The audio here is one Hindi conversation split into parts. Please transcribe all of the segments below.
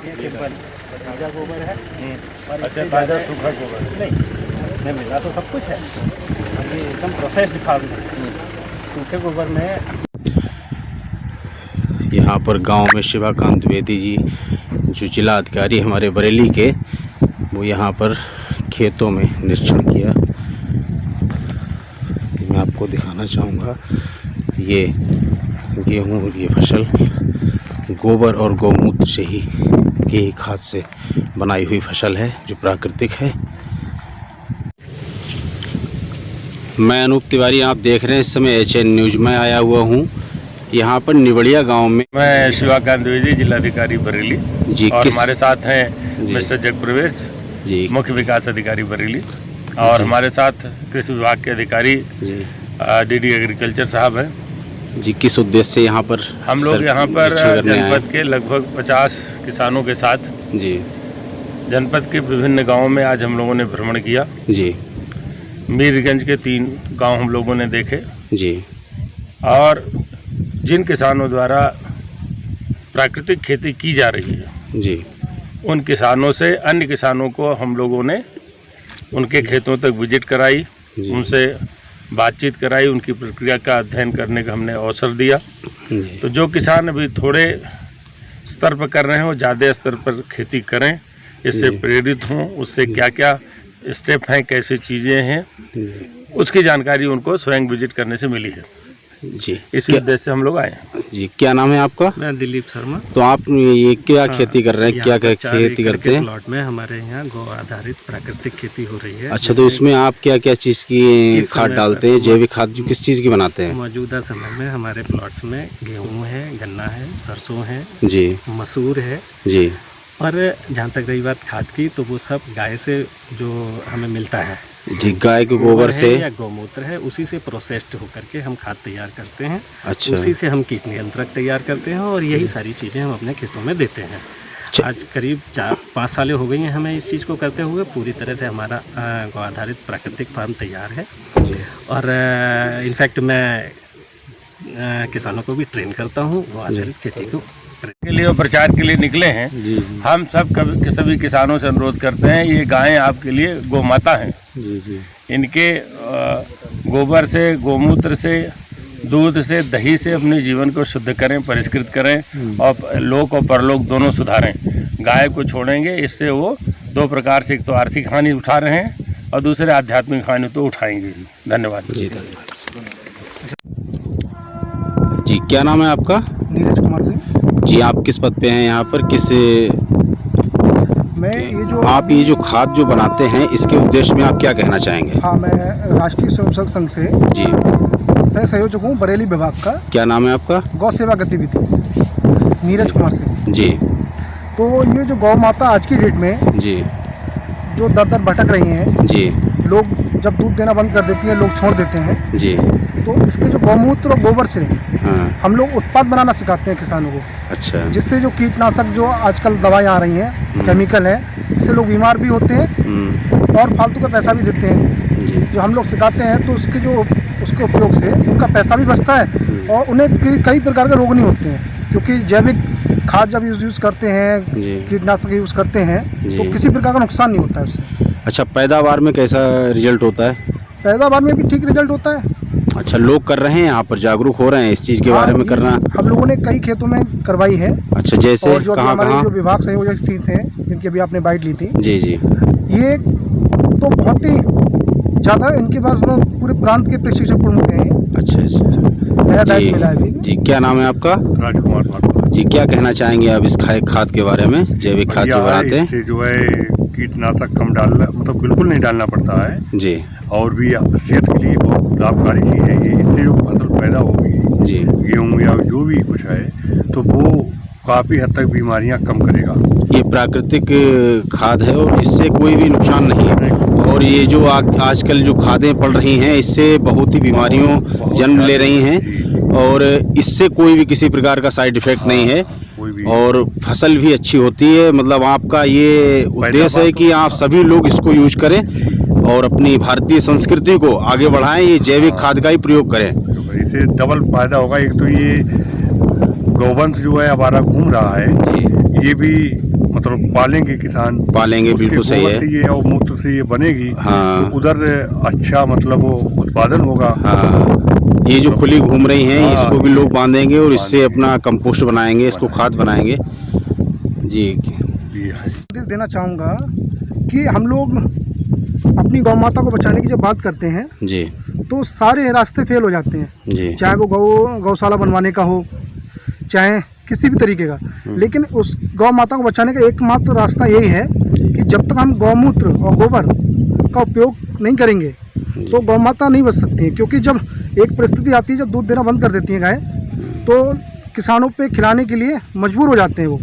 ये सिंपल ताज़ा गोबर है। और अच्छा, ताज़ा सूखा गोबर नहीं, इसमें मिला तो सब कुछ है, और ये एकदम प्रोसेस्ड खाद है। सूखे गोबर में यहाँ पर गांव में शिवाकांत द्विवेदी जी जो जिला अधिकारी हमारे बरेली के, वो यहाँ पर खेतों में निरीक्षण किया। मैं आपको दिखाना चाहूँगा, ये गेहूँ और ये फसल गोबर और गौमूत्र से ही की खाद से बनाई हुई फसल है जो प्राकृतिक है। मैं अनूप तिवारी, आप देख रहे हैं इस समय HN न्यूज़ में आया हुआ हूँ। यहाँ पर निवड़िया गांव में मैं शिवाकांत द्विवेदी जिलाधिकारी बरेली जी, और हमारे साथ हैं जी। मिस्टर जगप्रवेश जी मुख्य विकास अधिकारी बरेली, और हमारे साथ कृषि विभाग के अधिकारी जी DD एग्रीकल्चर साहब हैं। जी, किस उद्देश्य से यहाँ पर हम लोग यहाँ पर निरीक्षण करने आए हैं? जनपद के लगभग 50 किसानों के साथ जी जनपद के विभिन्न गांवों में आज हम लोगों ने भ्रमण किया। जी मीरगंज के 3 गांव हम लोगों ने देखे, जी और जिन किसानों द्वारा प्राकृतिक खेती की जा रही है जी उन किसानों से अन्य किसानों को हम लोगों ने उनके खेतों तक विजिट कराई, जी। उनसे बातचीत कराई, उनकी प्रक्रिया का अध्ययन करने का हमने अवसर दिया। जी तो जो किसान अभी थोड़े स्तर पर कर रहे हैं वो ज़्यादा स्तर पर खेती करें, इससे जी। प्रेरित हों, उससे क्या क्या स्टेप हैं, कैसी चीज़ें हैं, जी उसकी जानकारी उनको स्वयं विजिट करने से मिली है। जी इसी उद्देश्य से हम लोग आए हैं। जी, क्या नाम है आपका? मैं दिलीप शर्मा। तो आप ये क्या खेती कर रहे हैं, क्या क्या यहाँ पर 4 खेती एकड़ करते के हैं? प्लॉट में हमारे यहाँ गौ आधारित प्राकृतिक खेती हो रही है। अच्छा, तो इसमें आप क्या क्या चीज़ की इस खाद समय डालते पर हैं? जैविक खाद जो किस चीज़ की बनाते हैं? मौजूदा समय में हमारे प्लॉट्स में गेहूँ है, गन्ना है, सरसों है, जी मसूर है, जी और जहाँ तक रही बात खाद की, तो वो सब गाय से जो हमें मिलता है, जी, गाय के गोबर है से। या गौमूत्र है, उसी से प्रोसेस्ड होकर के हम खाद तैयार करते हैं। अच्छा। उसी से हम कीट नियंत्रक तैयार करते हैं, और यही सारी चीज़ें हम अपने खेतों में देते हैं। आज करीब 4-5 सालें हो गई हैं हमें इस चीज़ को करते हुए। पूरी तरह से हमारा गौ आधारित प्राकृतिक फार्म तैयार है, और इनफैक्ट मैं किसानों को भी ट्रेन करता हूँ गौ आधारित खेती को के लिए और प्रचार के लिए निकले हैं। जी हम सभी किसानों से अनुरोध करते हैं, ये गायें आपके लिए गौ माता हैं। जी जी इनके गोबर से, गौमूत्र से, दूध से, दही से अपने जीवन को शुद्ध करें, परिष्कृत करें, और लोक और परलोक दोनों सुधारें। गाय को छोड़ेंगे, इससे वो 2 प्रकार से, एक तो आर्थिक हानि उठा रहे हैं और दूसरे आध्यात्मिक हानि तो उठाएंगे ही। धन्यवाद। जी धन्यवाद। जी, क्या नाम है आपका? नीरज कुमार सिंह। जी, आप किस पद पे हैं यहाँ पर? किस मैं ये जो खाद जो बनाते हैं, इसके उद्देश्य में आप क्या कहना चाहेंगे? हाँ, मैं राष्ट्रीय स्वयंसेवक संघ से जी सह संयोजक हूँ बरेली विभाग का। क्या नाम है आपका? गौ सेवा गतिविधि, नीरज कुमार सिंह जी तो ये जो गौ माता आज की डेट में जी जो दर भटक रही हैं, जी लोग जब दूध देना बंद कर देती हैं, लोग छोड़ देते हैं, जी तो इसके जो गौमूत्र और गोबर से हाँ, हम लोग उत्पाद बनाना सिखाते हैं किसानों को, अच्छा जिससे जो कीटनाशक जो आजकल दवाएं आ रही हैं, केमिकल हैं, इससे लोग बीमार भी होते हैं और फालतू का पैसा भी देते हैं। जी जो हम लोग सिखाते हैं, तो उसके उपयोग से उनका पैसा भी बचता है और उन्हें कई प्रकार के रोग नहीं होते हैं, क्योंकि जैविक खाद जब यूज़ करते हैं, कीटनाशक यूज़ करते हैं, तो किसी प्रकार का नुकसान नहीं होता है उससे। अच्छा, पैदावार में कैसा रिजल्ट होता है? पैदावार में भी ठीक रिजल्ट होता है। अच्छा, लोग कर रहे हैं यहाँ पर, जागरूक हो रहे हैं इस चीज़ के बारे में करना? हम लोगों ने कई खेतों में करवाई है। अच्छा, जैसे और जो हमारे कहाँ? जो विभाग संयोजक स्थित हैं, जिनकी अभी आपने बाइट ली थी, जी जी ये तो बहुत ही ज़्यादा इनके पास तो पूरे प्रांत के प्रशिक्षक प्रमुख हैं। अच्छा अच्छा, नया दायित्व मिला है अभी। जी, क्या नाम है आपका? राजकुमार जी, क्या कहना चाहेंगे आप इस खाद के बारे में, जैविक खाद जो बनाते हैं? इससे जो है कीटनाशक कम डालना, मतलब बिल्कुल नहीं डालना पड़ता है जी और भी सेहत के लिए बहुत लाभकारी चीज़ है ये। इससे जो फसल पैदा होगी, जी गेहूँ या जो भी कुछ है, तो वो काफ़ी हद तक बीमारियां कम करेगा। ये प्राकृतिक खाद है और इससे कोई भी नुकसान नहीं है। और ये जो आजकल जो खादें पड़ रही हैं, इससे बहुत ही बीमारियों जन्म ले रही हैं और इससे कोई भी किसी प्रकार का साइड इफेक्ट नहीं है और फसल भी अच्छी होती है। मतलब आपका ये उद्देश्य है कि आप सभी लोग इसको यूज करें और अपनी भारतीय संस्कृति को आगे बढ़ाएं, ये जैविक खाद का ही प्रयोग करें। इससे डबल फायदा होगा। एक तो ये गौवंश जो है हमारा घूम रहा है, ये भी मतलब पालेंगे किसान, पालेंगे, उसके बिल्कुल सही गोबर है। से ये और मूत्र से ये बनेगी, हाँ। तो उधर अच्छा मतलब वो उत्पादन होगा। हाँ, ये जो खुली घूम रही हैं हाँ। इसको भी लोग बांधेंगे और इससे अपना कंपोस्ट बनाएंगे, इसको खाद बनाएंगे। जी ये है। संदेश देना चाहूँगा कि हम लोग अपनी गौ माता को बचाने की जब बात करते हैं जी तो सारे रास्ते फेल हो जाते हैं, जी चाहे वो गौशाला बनवाने का हो, चाहे किसी भी तरीके का। लेकिन उस गौ माता को बचाने का एकमात्र रास्ता यही है कि जब तक हम गौमूत्र और गोबर का उपयोग नहीं करेंगे तो गौ माता नहीं बच सकती है। क्योंकि जब एक परिस्थिति आती है जब दूध देना बंद कर देती है गाय, तो किसानों पे खिलाने के लिए मजबूर हो जाते हैं वो,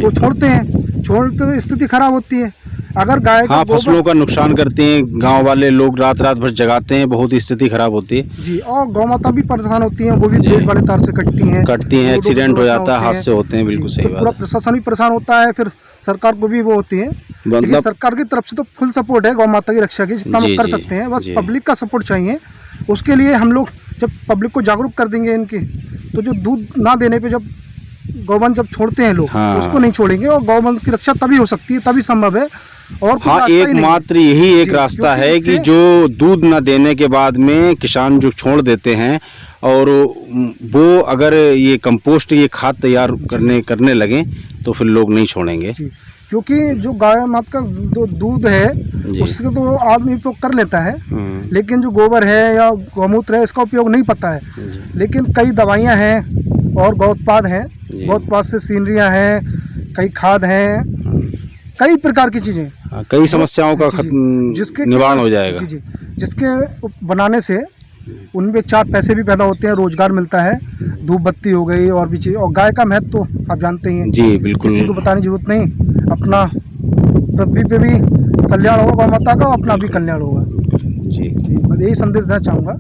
तो छोड़ते हैं, छोड़ते हुए स्थिति खराब होती है। अगर गाय का हाँ, फसलों का नुकसान करते हैं, गांव वाले लोग रात रात भर जगाते हैं, बहुत स्थिति खराब होती है जी, और गौ माता भी परेशान होती हैं, वो भी पेड़ बड़े तार से कटती हैं, एक्सीडेंट हो जाता है, हादसे होते हैं। बिल्कुल सही पूरा बात प्रशासन भी परेशान होता है, फिर सरकार को भी वो होती है। लेकिन मतलब सरकार की तरफ से तो फुल सपोर्ट है गौ माता की रक्षा की, जितना हम कर सकते हैं। बस पब्लिक का सपोर्ट चाहिए। उसके लिए हम लोग जब पब्लिक को जागरूक कर देंगे इनके, तो जो दूध ना देने पे जब गौवंश जब छोड़ते हैं लोग, हाँ। उसको नहीं छोड़ेंगे, और गौवंश की रक्षा तभी हो सकती है, तभी संभव है। और कोई हाँ, रास्ता ही नहीं है। एकमात्र यही एक जी, रास्ता क्योंकि है कि इससे- जो दूध न देने के बाद में किसान जो छोड़ देते हैं और वो अगर ये कंपोस्ट, ये खाद तैयार करने लगें तो फिर लोग नहीं छोड़ेंगे। जी, क्योंकि जो गाय माता का दूध है उससे तो आदमी उपयोग कर लेता है, लेकिन जो गोबर है या गौमूत्र है इसका उपयोग नहीं पता है। लेकिन कई दवाइयाँ हैं और गौ उत्पाद हैं, गौ उत्पाद से सीनरियाँ हैं, कई खाद हैं, कई प्रकार की चीज़ें, हाँ, कई समस्याओं का जिसके निवारण हो जाएगा। जी, जिसके बनाने से उनमें 4 पैसे भी पैदा होते हैं, रोजगार मिलता है, धूप बत्ती हो गई और भी चीज़। और गाय का महत्व तो आप जानते ही हैं, जी बिल्कुल, किसी को बताने की जरूरत नहीं। अपना पृथ्वी पे भी कल्याण होगा गौ माता का, अपना भी कल्याण होगा। जी बस यही संदेश देना चाहूँगा।